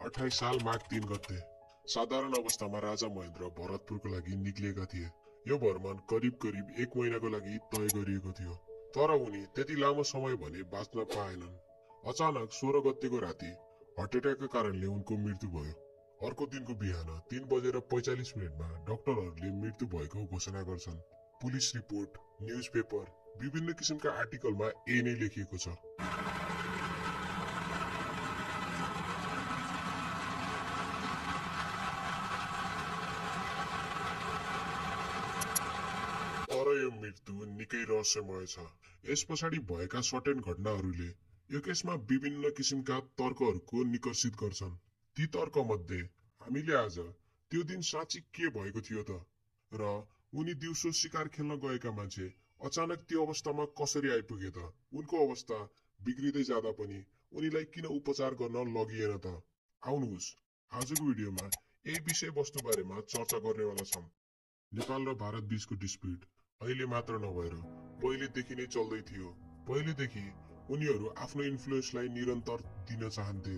28 साल माघ 3 गते साधारण अवस्थामा राजा महेन्द्र भरतपुरको लागि निक्लिएका थिए। यो भ्रमण करिब 1 महिनाको लागि तय गरिएको थियो, तर उनी त्यति लामो समय भने बाँच्न पाएनन्। अचानक 16 गतेको राति हार्ट एट्याकका कारणले उनको मृत्यु भयो। अर्को दिनको बिहान 3:45 मा डाक्टरहरूले मृत्यु भएको घोषणा गर्छन्। पुलिस रिपोर्ट, न्युजपेपर, विभिन्न किसिमका आर्टिकलमा यही नै लेखिएको छ। तर यो मृत्यु निकै रहस्यमय छ। यस पछाडि भएका सर्टेन घटनाहरूले यो केसमा विभिन्न किसिमका तर्कहरूको निकर्षित गर्छन्। ती तर्क मध्ये हामीले आज त्यो दिन साँच्चै के भएको थियो त, र उनी दिउँसो शिकार खेल्न गएका मान्छे अचानक त्यो अवस्थामा कसरी आइपुगे त, उनको अवस्था बिग्रिँदै जाँदा पनि उनीलाई किन उपचार गर्न लगिएन त। आउनुहोस् आजको भिडियोमा यही विषयवस्तु बारेमा चर्चा गर्नेवाला छौं। नेपाल र भारत बीचको डिस्प्युट अहिले मात्र नभएर पहिलेदेखि नै चल्दै थियो। पहिलेदेखि उनीहरू आफ्नो इन्फ्लुएन्सलाई निरन्तर दिन चाहन्थे।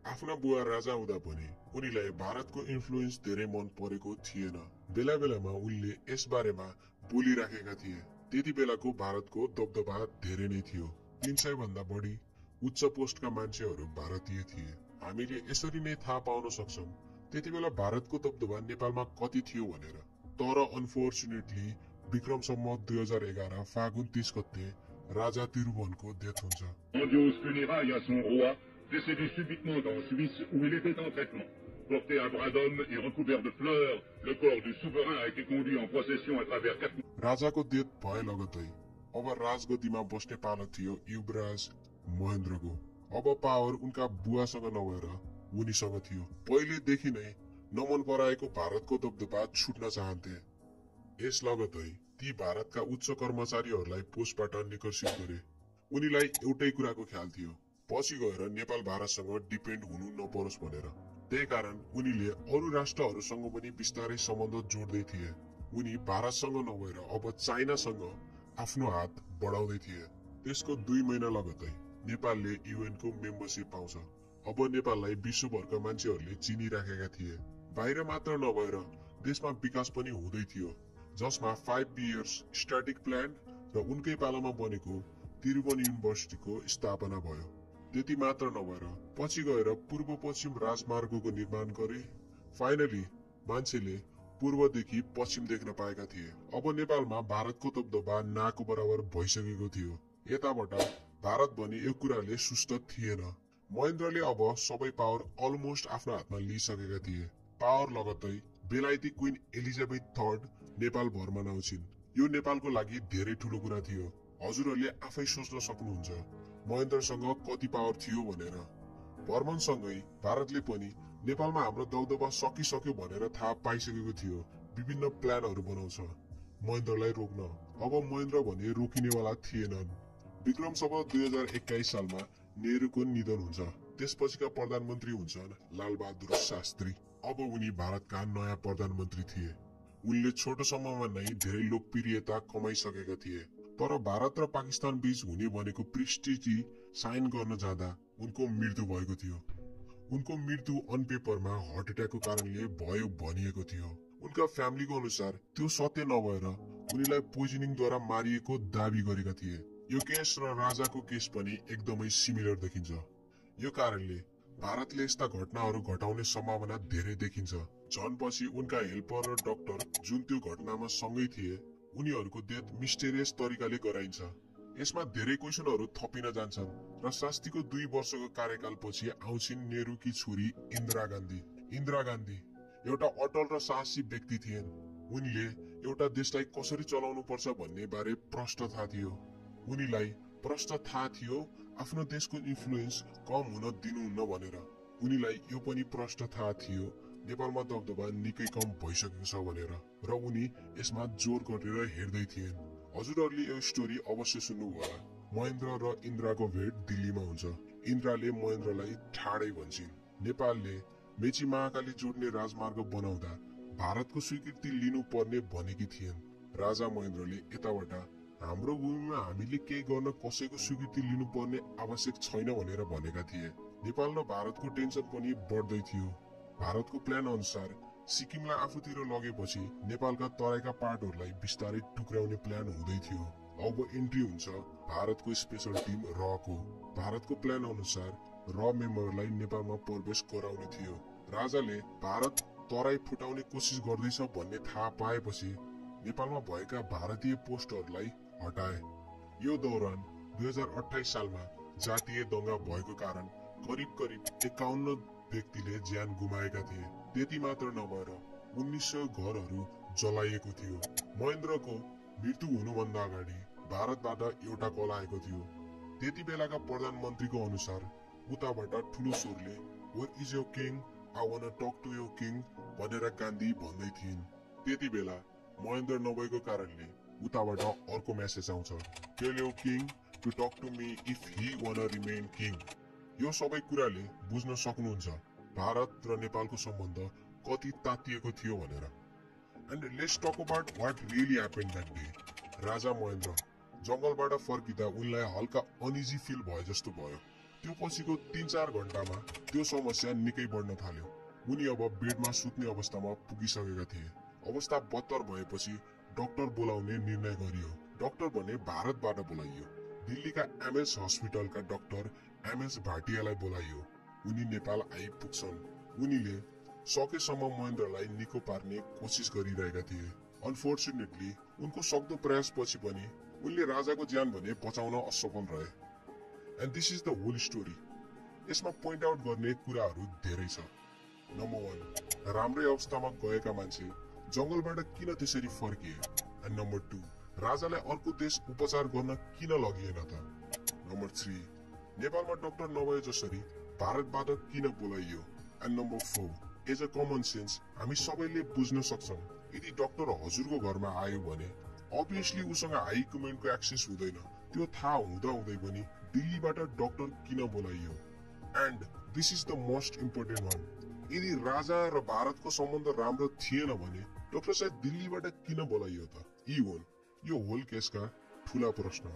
आफ्ना बुवा राजा हुँदा पनि उनीलाई भारतको इन्फ्लुएन्स धेरै मन परेको थिएन। बेला बेलामा उनले यस बारेमा बोलिराखेका थिए। त्यति बेलाको भारतको दबदबा धेरै नै थियो। 300 भन्दा बढी उच्च पोस्टका मान्छेहरू भारतीय थिए। हामीले यसरी नै थाहा पाउन सक्छौं त्यति बेला भारतको दबदबा नेपालमा कति थियो भनेर। तर अनफोर्चुनेटली विक्रम सम्वत 2011 फागुन 30 गते राजा तिरुभुवनको डेथ हुन्छ। Grandiose funérailles à son roi, décédé subitement en Suisse où il était en traitement. Porté à bras d'homme et recouvert de fleurs, le corps du souverain a été conduit en procession à travers 4... राजाको death भए लगतै अब राजगद्दीमा बस्ने पालो थियो युवराज महेन्द्रको। अब power उनका बुवासँग नभएर उनीसँग थियो। पहिलेदेखि नै नमन पराएको भारतको दबदबा छुट्न चाहन्थे। यस लगतै ती भारतका उच्च कर्मचारीहरूलाई पोस्टबाट निकर्षित गरे। उनीलाई एउटै कुराको ख्याल थियो, पछि गएर नेपाल भारतसँग डिपेन्ड हुनु नपरोस् भनेर। त्यही कारण उनीले अरू राष्ट्रहरूसँग पनि बिस्तारै सम्बन्ध जोड्दै थिए। उनी भारतसँग नभएर अब चाइनासँग आफ्नो हात बढाउँदै थिए। त्यसको 2 महिना लगतै नेपालले युएनको मेम्बरशिप पाउँछ। अब नेपाललाई विश्वभरका मान्छेहरूले चिनिराखेका थिए। बाहिर मात्र नभएर देशमा विकास पनि हुँदै थियो, जसमा 5 इयर्स स्ट्याटिक प्लान र उनकै पालामा बनेको त्रिभुवन युनिभर्सिटीको स्थापना भयो। त्यति मात्र नभएर पछि गएर पूर्व पश्चिम राजमार्गको निर्माण गरे। फाइनली मान्छेले पूर्वदेखि पश्चिम देख्न पाएका थिए। अब नेपालमा भारतको दबदबा नाको बराबर भइसकेको थियो। यताबाट भारत भने यो कुराले सुस्त थिएन। महेन्द्रले अब सबै पावर अलमोस्ट आफ्नो हातमा लिइसकेका थिए। पावर लगतै बेलायती क्वीन एलिजाबेथ थर्ड नेपाल भ्रमण आउँछिन्। यो नेपालको लागि धेरै ठूलो कुरा थियो। हजुरहरूले आफै सोच्न सक्नुहुन्छ महेन्द्रसँग कति पावर थियो भनेर। भ्रमणसँगै भारतले पनि नेपालमा हाम्रो दबदबा सकिसक्यो भनेर थाहा पाइसकेको थियो। विभिन्न प्लानहरू बनाउँछ महेन्द्रलाई रोक्न। अब महेन्द्र भने रोकिनेवाला थिएनन्। विक्रम सम्वत 2021 सालमा नेहरूको निधन हुन्छ। त्यसपछिका प्रधानमन्त्री हुन्छन् लालबहादुर शास्त्री। अब उनी भारतका नयाँ प्रधानमन्त्री थिए। उनले छोटो समयमा नै धेरै लोकप्रियता कमाइसकेका थिए। तर भारत र पाकिस्तान बीच हुने भनेको प्रेस्टिजी साइन गर्न जाँदा उनको मृत्यु भएको थियो। उनको मृत्यु अन पेपरमा हार्ट एट्याकको कारणले भयो भनिएको थियो। उनका फ्यामिलीको अनुसार त्यो सत्य नभएर उनीलाई पोइजनिङद्वारा मारिएको दाबी गरेका थिए। यो केस र राजाको केस पनि एकदमै सिमिलर देखिन्छ। यो कारणले भारतले यस्ता घटनाहरू घटाउने सम्भावना धेरै देखिन्छ। झन पछि उनका हेल्पर र डाक्टर जुन त्यो घटनामा सँगै थिए उनीहरूको डेथ मिस्टेरियस तरिकाले गराइन्छ। यसमा धेरै क्वेशनहरू थपिन जान्छन् र शास्त्रीको 2 वर्षको कार्यकाल पछि आउँछिन् नेहरूकी छोरी इन्दिरा गान्धी। इन्दिरा गान्धी एउटा अटल र साहसी व्यक्ति थिइन्। उनले एउटा देशलाई कसरी चलाउनु पर्छ भन्ने बारे प्रश्न थाहा थियो। उनीलाई प्रश्न थाहा थियो आफ्नो देशको इन्फ्लुएन्स कम हुन दिनुहुन्न भनेर। उनीलाई यो पनि प्रश्न थाहा थियो नेपालमा दबदबा निकै कम भइसकेको छ भनेर, र उनी यसमा जोर गरेर हेर्दै थिइन्। हजुरहरूले यो स्टोरी अवश्य सुन्नु होला। महेन्द्र र इन्दिराको भेट दिल्लीमा हुन्छ। इन्दिराले महेन्द्रलाई ठाडै भन्छिन्। नेपालले मेची महाकाली जोड्ने राजमार्ग बनाउँदा भारतको स्वीकृति लिनुपर्ने भनेकी थिइन्। राजा महेन्द्रले यताबाट हाम्रो भूमिमा हामीले केही गर्न कसैको स्वीकृति लिनुपर्ने आवश्यक छैन भनेर भनेका थिए। नेपाल र भारतको टेन्सन पनि बढ्दै थियो। भारतको प्लान अनुसार सिक्किमलाई आफूतिर लगेपछि नेपालका तराईका पार्टहरूलाई बिस्तारै टुक्राउने प्लान हुँदै थियो। अब एन्ट्री हुन्छ भारतको स्पेशल टिम रको। भारतको प्लान अनुसार र मेम्बरलाई नेपालमा प्रवेश गराउने थियो। राजाले भारत तराई फुटाउने कोसिस गर्दैछ भन्ने थाहा पाएपछि नेपालमा भएका भारतीय पोस्टहरूलाई हटाए। यो दौरान 2028 सालमा जातीय दंगा भएको कारण करिब 51 व्यक्तिले ज्यान गुमाएका थिए। त्यति मात्र नभएर 1900 घरहरू जलाइएको थियो। महेन्द्रको मृत्यु हुनुभन्दा अगाडि भारतबाट एउटा कल आएको थियो। त्यति बेलाका प्रधानमन्त्रीको अनुसार उताबाट ठुलो स्वरले where is your king, I want talk to your king भनेर गान्धी भन्दै थिइन्। त्यति बेला महेन्द्र नभएको कारणले उताबाट अर्को मेसेज आउँछ, tell your king to talk to me if he want remain king. यो सबै कुराले बुझ्न सक्नुहुन्छ भारत र नेपालको सम्बन्ध कति तातिएको थियो भनेर। And let's talk about what really happened that day. राजा महेन्द्र जंगलबाट फर्किँदा उनलाई हल्का अनइजी फिल भए जस्तो भयो। त्यो पछिको 3-4 घण्टामा त्यो समस्या निकै बढ्न थाल्यो। उनी अब बेडमा सुत्ने अवस्थामा पुगिसकेका थिए। अवस्था बदतर भएपछि डाक्टर बोलाउने निर्णय गरियो। डाक्टर भने भारतबाट बोलाइयो। दिल्लीका एमएस हस्पिटलका डाक्टर एमएस भाटियालाई बोलाइयो। उनी नेपाल आइपुग्छन्। उनीले सकेसम्म महेन्द्रलाई निको पार्ने कोसिस गरिरहेका थिए। अनफोर्चुनेटली उनको सक्दो प्रयासपछि पनि उनले राजाको ज्यान भने बचाउन असफल रहे। And this is the whole story. यसमा पोइन्ट आउट गर्ने कुराहरू धेरै छ। नम्बर 1, राम्रै अवस्थामा गएका मान्छे जंगलबाट किन त्यसरी फर्किए? एन्ड नम्बर 2, राजालाई अर्को देश उपचार गर्न किन लगिएन त? नम्बर 3, नेपालमा डाक्टर नभए जसरी भारतबाट किन बोलाइयो? And number 4, as a common sense हामी सबैले बुझ्न सक्छौं यदि डाक्टर हजुरको घरमा आयो भने अभियसली उसँग हाई कमान्डको एक्सेस हुँदैन। त्यो थाहा हुँदा हुँदै पनि दिल्लीबाट डाक्टर किन बोलाइयो? And this is the most important one, यदि राजा र भारतको सम्बन्ध राम्रो थिएन भने डाक्टर साहब दिल्लीबाट किन बोलाइयो त? यो होल केसका ठूला प्रश्न।